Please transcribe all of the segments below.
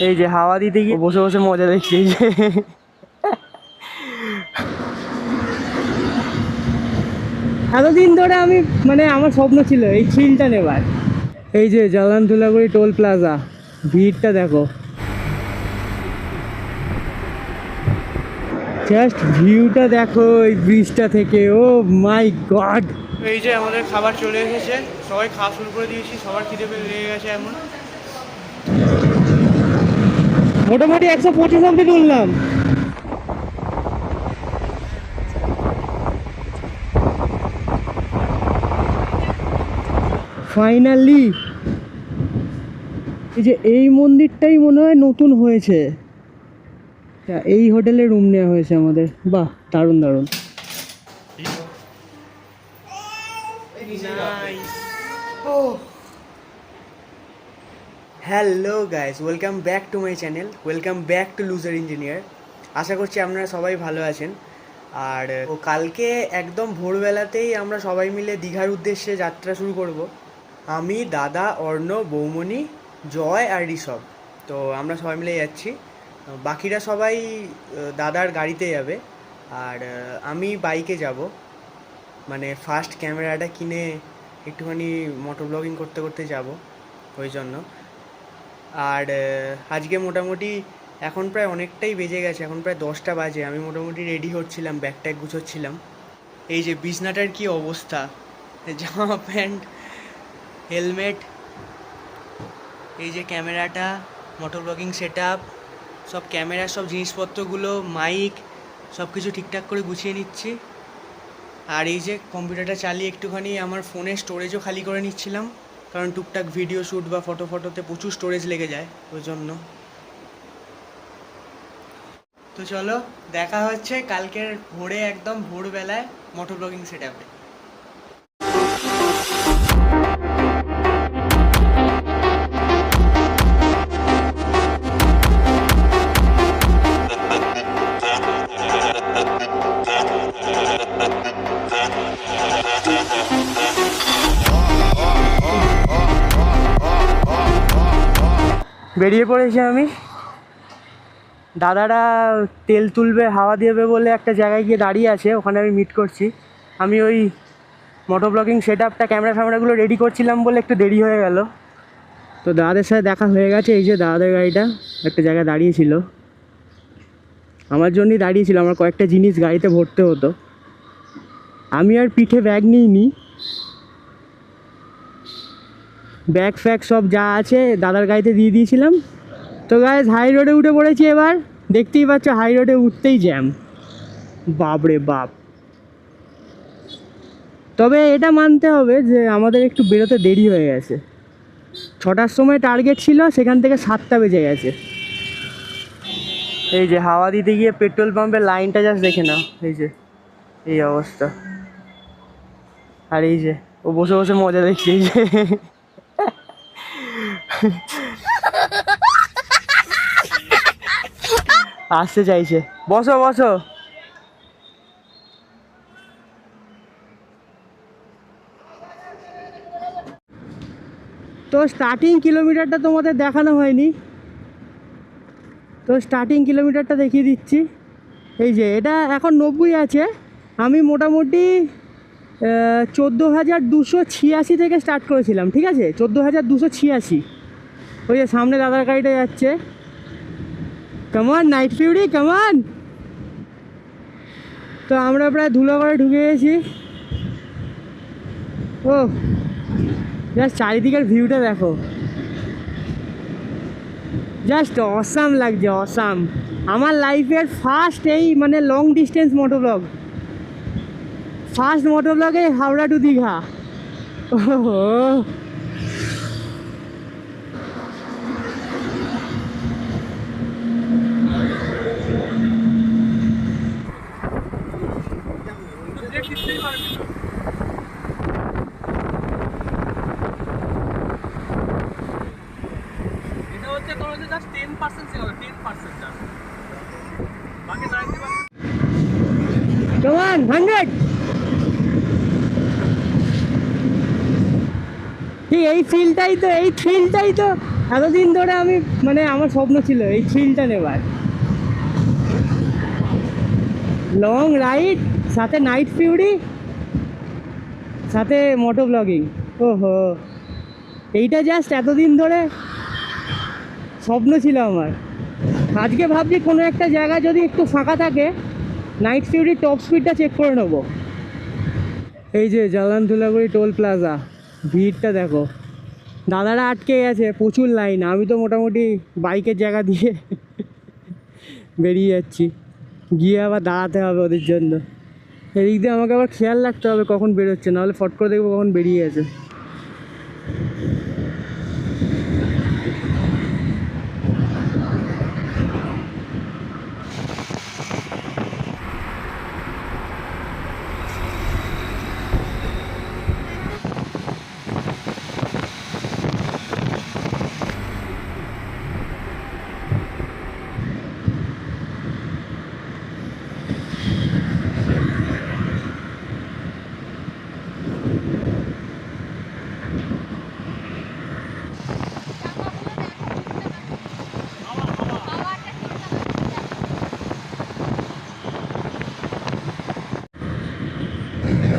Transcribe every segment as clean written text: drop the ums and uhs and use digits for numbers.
এই যে হাওয়া দিতে গিয়ে বসে বসে মজা দেখছি। এই যে এতদিন ধরে আমি মানে আমার স্বপ্ন ছিল এই থ্রিলটা নেবার। এই যে জালান ধুলাগুড়ি টোল প্লাজা, ভিড়টা দেখো, জাস্ট ভিউটা দেখো এই ব্রিজটা থেকে। ও মাই গড। এই যে আমাদের খাবার চলে এসেছে, সবাই খাওয়া শুরু করে দিয়েছি, সবার খিদে লেগে গেছে। এমন মোটামুটি 125 অব্দি তুললাম। ফাইনালি এই যে এই মন্দিরটাই মনে হয় নতুন হয়েছে, এই হোটেলে রুম নেওয়া হয়েছে আমাদের। বাহ, দারুণ দারুণ। Hello guys, welcome back to my channel, welcome back to Loser Engineer. আশা করছি আপনারা সবাই ভালো আছেন। আর কালকে একদম ভোরবেলাতেই আমরা সবাই মিলে দীঘার উদ্দেশ্যে যাত্রা শুরু করব। আমি, দাদা, অর্ণব, বৌমণি, জয় আর ঋষভ। তো আমরা সবাই মিলে যাচ্ছি। বাকিরা সবাই দাদার গাড়িতে যাবে, আর আমি বাইকে যাব। মানে ফার্স্ট ক্যামেরাটা কিনে একটুখানি মোটর ব্লগিং করতে করতে যাব, ওই জন্য। আর আজকে মোটামুটি এখন প্রায় অনেকটাই বেজে গেছে, এখন প্রায় 10টা বাজে। আমি মোটামুটি রেডি হচ্ছিলাম, ব্যাগ ট্যাগ গুছোচ্ছিলাম। এই যে বিছনাটার কি অবস্থা, জামা প্যান্ট, হেলমেট, এই যে ক্যামেরাটা, মোটর ব্লগিং সেট আপ, সব ক্যামেরার সব জিনিসপত্রগুলো, মাইক, সব কিছু ঠিকঠাক করে গুছিয়ে নিচ্ছি। আর এই যে কম্পিউটারটা চালিয়ে একটুখানি আমার ফোনের স্টোরেজও খালি করে নিচ্ছিলাম, কারণ টুকটাক ভিডিও শ্যুট বা ফটোতে প্রচুর স্টোরেজ লেগে যায়, ওই জন্য। তো চলো, দেখা হচ্ছে কালকের ভোরে, একদম ভোরবেলায় মোটর ব্লগিং সেট আপে। বেরিয়ে পড়েছি আমি। দাদারা তেল তুলবে, হাওয়া দেবে বলে একটা জায়গায় গিয়ে দাঁড়িয়ে আছে, ওখানে আমি মিট করছি। আমি ওই মোটর ব্লগিং সেট আপটা, ক্যামেরাগুলো রেডি করছিলাম বলে একটু দেরি হয়ে গেল। তো দাদাদের সাথে দেখা হয়ে গেছে। এই যে দাদাদের গাড়িটা একটা জায়গায় দাঁড়িয়েছিল, আমার জন্যই দাঁড়িয়েছিল। আমার কয়েকটা জিনিস গাড়িতে ভরতে হতো, আমি আর পিঠে ব্যাগ নিইনি। ব্যাগ ফ্যাগ সব যা আছে দাদার গাড়িতে দিয়ে দিয়েছিলাম। তো গাইস, হাই রোডে উঠে পড়েছি এবার। দেখতেই পাচ্ছ, হাই রোডে উঠতেই জ্যাম, বাপরে বাপ। তবে এটা মানতে হবে যে আমাদের একটু বেরোতে দেরি হয়ে গেছে। 6টার সময় টার্গেট ছিল, সেখান থেকে 7টা বেজে গেছে। এই যে হাওয়া দিতে গিয়ে পেট্রোল পাম্পের লাইনটা জাস্ট দেখে নাও, এই যে এই অবস্থা। আর এই যে ও বসে বসে মজা দেখছে, এই যে আসতে চাইছে। বসো বসো। তো স্টার্টিং কিলোমিটারটা তোমাদের দেখানো হয়নি, তো স্টার্টিং কিলোমিটারটা দেখিয়ে দিচ্ছি। এই যে এটা এখন 90 আছে। আমি মোটামুটি 14,286 থেকে স্টার্ট করেছিলাম, ঠিক আছে? 14,286। ওই যে সামনে দাদার গাড়িটা যাচ্ছে। কেমন নাইট ফিউরি, কেমন? তো আমরা প্রায় ধুলাগড়ে ঢুকে গেছি। ও জাস্ট চারিদিকের ভিউটা দেখো, জাস্ট অসাম লাগছে, অসাম। আমার লাইফের ফার্স্ট এই মানে লং ডিস্টেন্স মোটোব্লগ, ফার্স্ট মোটোব্লগে হাওড়া টু দীঘা। ওহো, কেমন 100? ঠিক এই ফিলটাই তো, এই থ্রিলটাই তো এতদিন ধরে আমি মানে আমার স্বপ্ন ছিল এই থ্রিলটা নেবার, লং রাইড, সাথে নাইট ফিউরি, সাথে মোটো ব্লগিং। ওহো, এইটা জাস্ট এতদিন ধরে স্বপ্ন ছিল আমার। আজকে ভাবছি কোনো একটা জায়গা যদি একটু ফাঁকা থাকে, নাইট ফিউরির টপ স্পিডটা চেক করে নেবো। এই যে জালান ধুলাগুড়ি টোল প্লাজা, ভিড়টা দেখো, দাদারা আটকে গেছে, প্রচুর লাইন। আমি তো মোটামুটি বাইকের জায়গা দিয়ে বেরিয়ে যাচ্ছি, গিয়ে আবার দাঁড়াতে হবে ওদের জন্য। এদিক দিয়ে আমাকে আবার খেয়াল রাখতে হবে কখন বেরোচ্ছে, নাহলে ফট করে দেখবো কখন বেরিয়ে গেছে।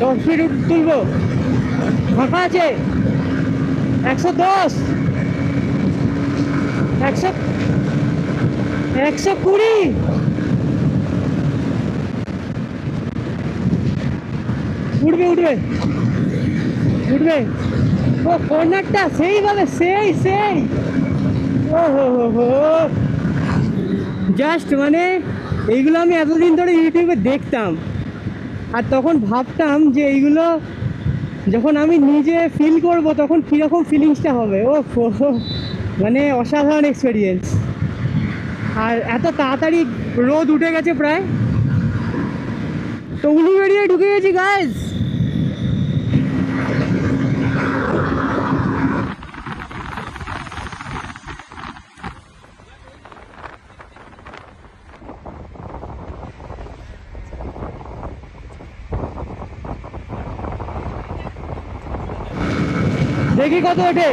টপ স্পিড তুলবো, ফাঁকা আছে 110, 120, উঠবে উঠবে উঠবে। ও কর্নারটা সেই বলে, সেই ও হো হো হো, জাস্ট মানে এইগুলো আমি এতদিন ধরে ইউটিউবে দেখতাম, আর তখন ভাবতাম যে এইগুলো যখন আমি নিজে ফিল করব তখন কীরকম ফিলিংসটা হবে। ও মানে অসাধারণ এক্সপিরিয়েন্স। আর এত তাড়াতাড়ি রোদ উঠে গেছে প্রায়, তো উলুবেড়িয়ে ঢুকে গেছি গাইজ। দেখি কত ওঠে।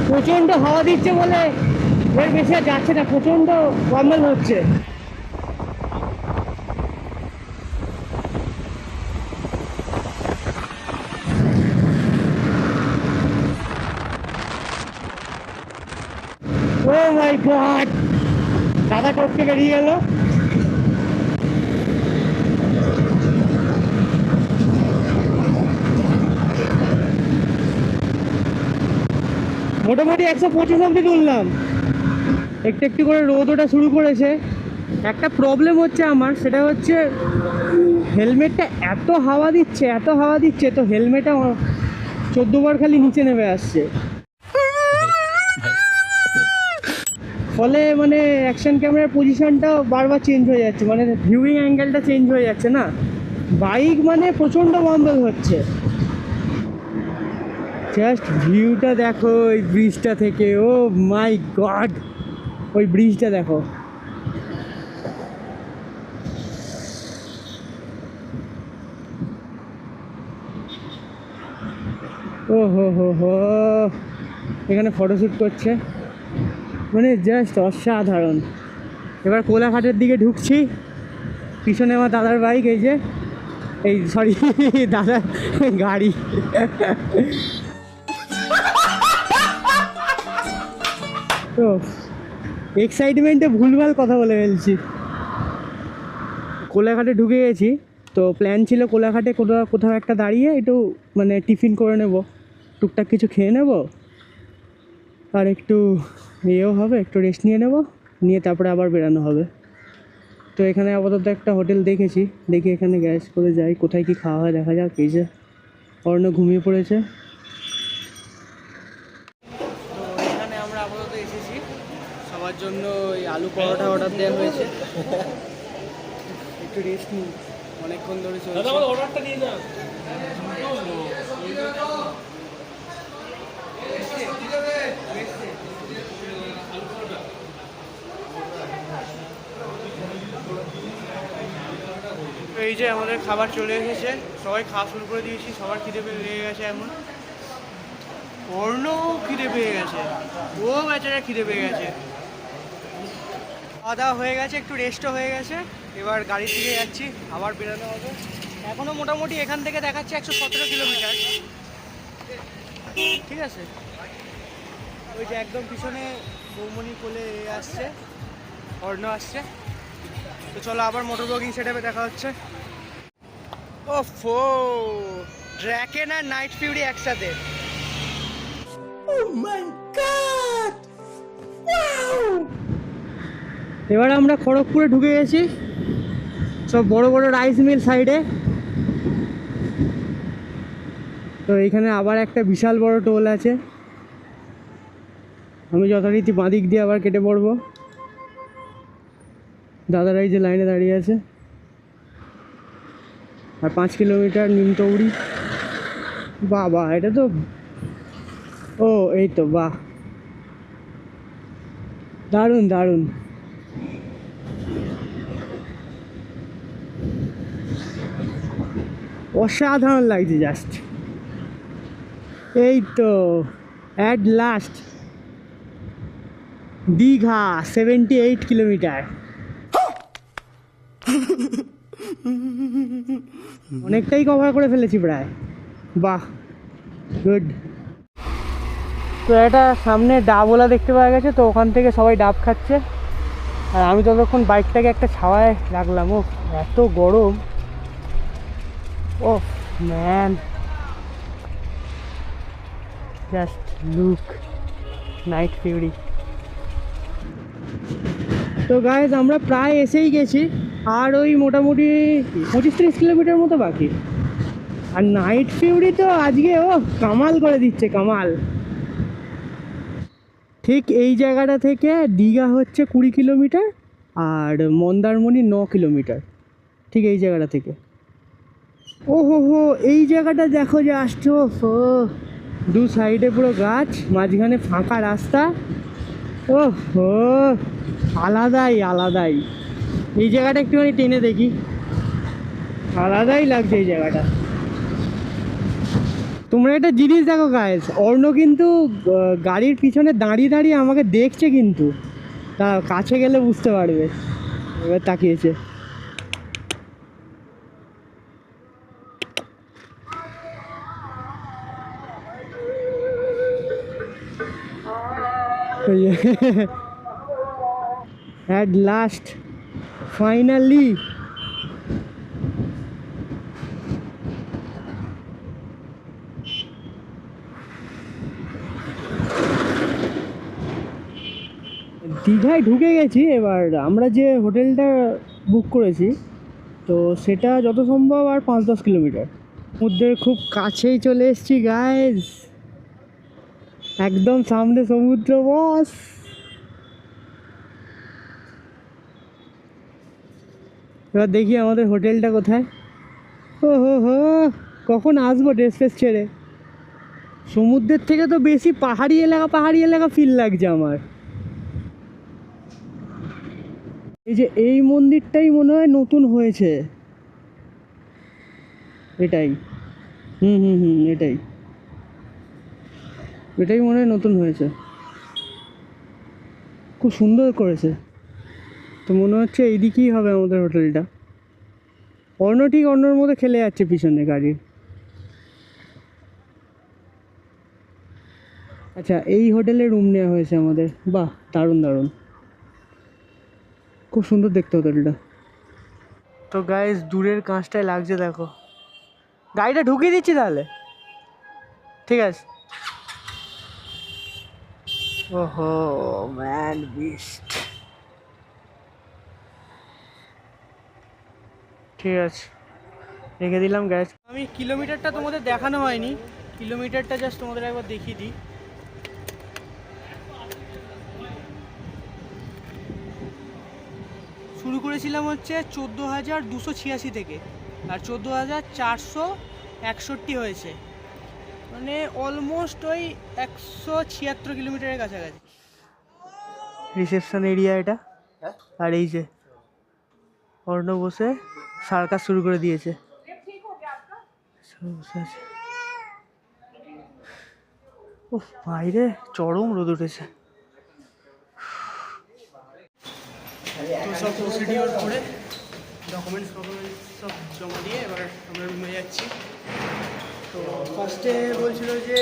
প্রচন্ড হাওয়া দিচ্ছে বলে এর বেশি আর যাচ্ছে না, প্রচন্ড গরম হচ্ছে। ও মাই গড, দাদা টপকে বেরিয়ে গেল। মোটামুটি 125 অব্দি তুললাম, একটু একটু করে রোদ ওঠা শুরু করেছে। একটা প্রবলেম হচ্ছে আমার, সেটা হচ্ছে হেলমেটটা এত হাওয়া দিচ্ছে তো হেলমেটটা 14 বার খালি নিচে নেমে আসছে, ফলে মানে অ্যাকশন ক্যামেরার পজিশনটাও বারবার চেঞ্জ হয়ে যাচ্ছে, মানে ভিউইং অ্যাঙ্গেলটা চেঞ্জ হয়ে যাচ্ছে না। বাইক মানে প্রচণ্ড বন্ধ হচ্ছে। জাস্ট ভিউটা দেখো ওই ব্রিজটা থেকে, ও মাই গড, ওই ব্রিজটা দেখো। ও হো হো হো, এখানে ফটোশ্যুট করছে, মানে জাস্ট অসাধারণ। এবার কোলাঘাটের দিকে ঢুকছি, পিছনে আমার দাদার বাইক, এই যে এই সরি দাদার গাড়ি। তো এক্সাইটমেন্টে ভুলভাল কথা বলে ফেলছি। কোলাঘাটে ঢুকে গেছি, তো প্ল্যান ছিল কোলাঘাটে কোথাও একটা দাঁড়িয়ে একটু মানে টিফিন করে নেব, টুকটাক কিছু খেয়ে নেব, আর একটু ইয়েও হবে, একটু রেস্ট নিয়ে নেব, নিয়ে তারপরে আবার বেরানো হবে। তো এখানে আপাতত একটা হোটেল দেখেছি, দেখি এখানে গ্যাস করে যাই, কোথায় কি খাওয়া হয় দেখা যাক। এই যে অর্ণ ঘুমিয়ে পড়েছে। তো এখানে আমরা আপাতত এসেছি, সবার জন্য ওই আলু পরোটা অর্ডার দেওয়া হয়েছে, একটু রেস্ট নিই, অনেকক্ষণ ধরে চলছে। অর্ডারটা নিয়ে যান। এই যে আমাদের খাবার চলে এসেছে, সবাই খাওয়া শুরু করে দিয়েছি, সবার খিদে পেয়ে গেছে। এমন অর্ণ খিদে পেয়ে গেছে, ও বেচারা খিদে পেয়ে গেছে। খাওয়া দাওয়া হয়ে গেছে, একটু রেস্টও হয়ে গেছে, এবার গাড়ির দিকে যাচ্ছি, আবার বেরোনো হবে। এখনও মোটামুটি এখান থেকে দেখাচ্ছে 117 কিলোমিটার, ঠিক আছে। ওই যে একদম পিছনে বৌমনি কোলে আসছে, অর্ণ আসছে। তো চলো আবার মোটর ব্লগিং সেটআপে দেখা হচ্ছে। ওফো, ড্র্যাকেন আর নাইট ফিউরি একসাথে। এবার আমরা খড়গপুরে ঢুকে গেছি, সব বড় বড় রাইস মিল সাইডে। তো এইখানে আবার একটা বিশাল বড় টোল আছে, আমি যথারীতি বাঁদিক দিয়ে আবার কেটে পড়বো। দাদারা এই যে লাইনে দাঁড়িয়ে আছে। আর 5 কিলোমিটার নিমতৌড়ি। বাহ, এটা তো, ও এই তো, বাহ, দারুণ দারুণ। অসাধারণ লাগছে জাস্ট। এই তো অ্যাট লাস্ট দীঘা, 78 কিলোমিটার। অনেকটাই কভার করে ফেলেছি প্রায়। বাহ, গুড। তো এটা সামনে ডাবওয়ালা দেখতে পাওয়া গেছে, তো ওখান থেকে সবাই ডাব খাচ্ছে। আর আমি ততক্ষণ বাইকটাকে একটা ছাওয়ায় রাখলাম। ও এত গরম, oh man, just look Night Fury. তো গাইজ আমরা প্রায় এসেই গেছি, আর ওই মোটামুটি 25-30 কিলোমিটার মতো বাকি। আর নাইট ফিউরি তো আজকে ও কামাল করে দিচ্ছে, কামাল। ঠিক এই জায়গাটা থেকে দীঘা হচ্ছে 20 কিলোমিটার, আর মন্দারমণি 9 কিলোমিটার, ঠিক এই জায়গাটা থেকে। ও হো, এই জায়গাটা দেখো যে আসছো, দু সাইডে পুরো গাছ, মাঝখানে ফাঁকা রাস্তা। ও হো, আলাদাই আলাদাই। এই জায়গাটা একটুখানি টেনে দেখি, আলাদাই লাগছে এই জায়গাটা। তোমরা একটা জিনিস দেখো গাইস, অর্ণ কিন্তু গাড়ির পিছনে দাঁড়িয়ে দাঁড়িয়ে আমাকে দেখছে, কিন্তু তা কাছে গেলে বুঝতে পারবে। এবার তাকিয়েছে। At last, finally. দীঘায় ঢুকে গেছি। এবার আমরা যে হোটেলটা বুক করেছি, তো সেটা যত সম্ভব আর 5-10 কিলোমিটার সমুদ্রের খুব কাছেই চলে এসেছি গাইজ। একদম সামনে সমুদ্র, বস। এবার দেখি আমাদের হোটেলটা কোথায়। ও হো, কখন আসবো ড্রেস ফ্রেস ছেড়ে। সমুদ্রের থেকে তো বেশি পাহাড়ি এলাকা ফিল লাগছে আমার। এই যে এই মন্দিরটাই মনে হয় নতুন হয়েছে, এটাই। এটাই মনে হয় নতুন হয়েছে, খুব সুন্দর করেছে। তো মনে হচ্ছে এইদিকেই হবে আমাদের হোটেলটা। অন্য ঠিক অন্যর মধ্যে খেলে যাচ্ছে পিছনে গাড়ির। আচ্ছা, এই হোটেলে রুম নেওয়া হয়েছে আমাদের। বাহ, দারুণ দারুণ, খুব সুন্দর দেখতে হোটেলটা। তো গাইস, দূরের কাঁচটায় লাগছে দেখো। গাড়িটা ঢুকিয়ে দিচ্ছি তাহলে, ঠিক আছে। ওহো ম্যান, বিস্ট। ঠিক আছে, রেখে দিলাম গ্যাস। আমি কিলোমিটারটা তোমাদের দেখানো হয়নি, কিলোমিটারটা জাস্ট তোমাদের একবার দেখিয়ে দিই। শুরু করেছিলাম হচ্ছে 14,286 থেকে, আর 14,461 হয়েছে, মানে অলমোস্ট ওই 176 কিলোমিটারের কাছাকাছি। রিসেপশন এরিয়া এটা। আর এই যে অর্ণ বসে সার্কাস শুরু করে দিয়েছে। সব বসে আছে। উফ, বাইরে চরম রোদ উঠেছে। তো সব প্রসিডিওর করে ডকুমেন্টস সব জমা দিয়ে এবার আমরা রুমে যাচ্ছি। তো ফার্স্টে বলছিল যে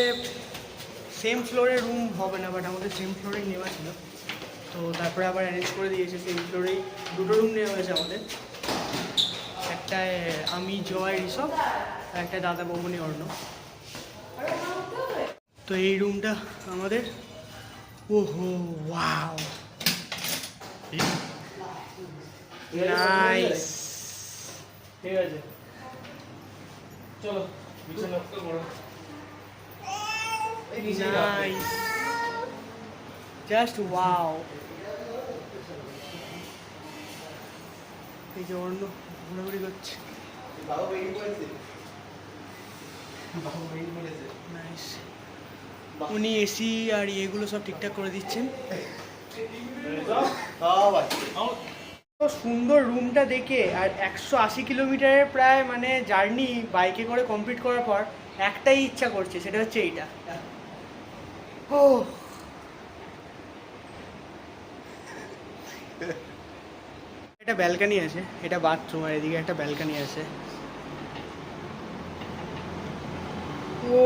সেম ফ্লোরে রুম হবে না, বাট আমাদের সেম ফ্লোরেই নেওয়া ছিল। তো তারপরে আবার অ্যারেঞ্জ করে দিয়েছে, সেম ফ্লোরেই দুটো রুম নেওয়া হয়েছে আমাদের। একটায় আমি, জয়, ঋষভ, আর একটা দাদা, বৌমনি, অর্ণব। তো এই রুমটা আমাদের। ওহো, ওয়াও, নাইস। ঠিক আছে, চলো বিছানা করো। Nice, just wow. এই যে অন্য ঘোরাঘুরি করছে। নাইস। উনি এসি আর এগুলো সব ঠিকঠাক করে দিচ্ছেন। তো সুন্দর রুমটা দেখে আর 180 কিলোমিটারের প্রায় মানে জার্নি বাইকে করে কমপ্লিট করার পর একটাই ইচ্ছা করছে, সেটা হচ্ছে এইটা। ও, একটা ব্যালকানি আছে, এটা বাথরুম, আর এদিকে একটা ব্যালকানি আছে। ও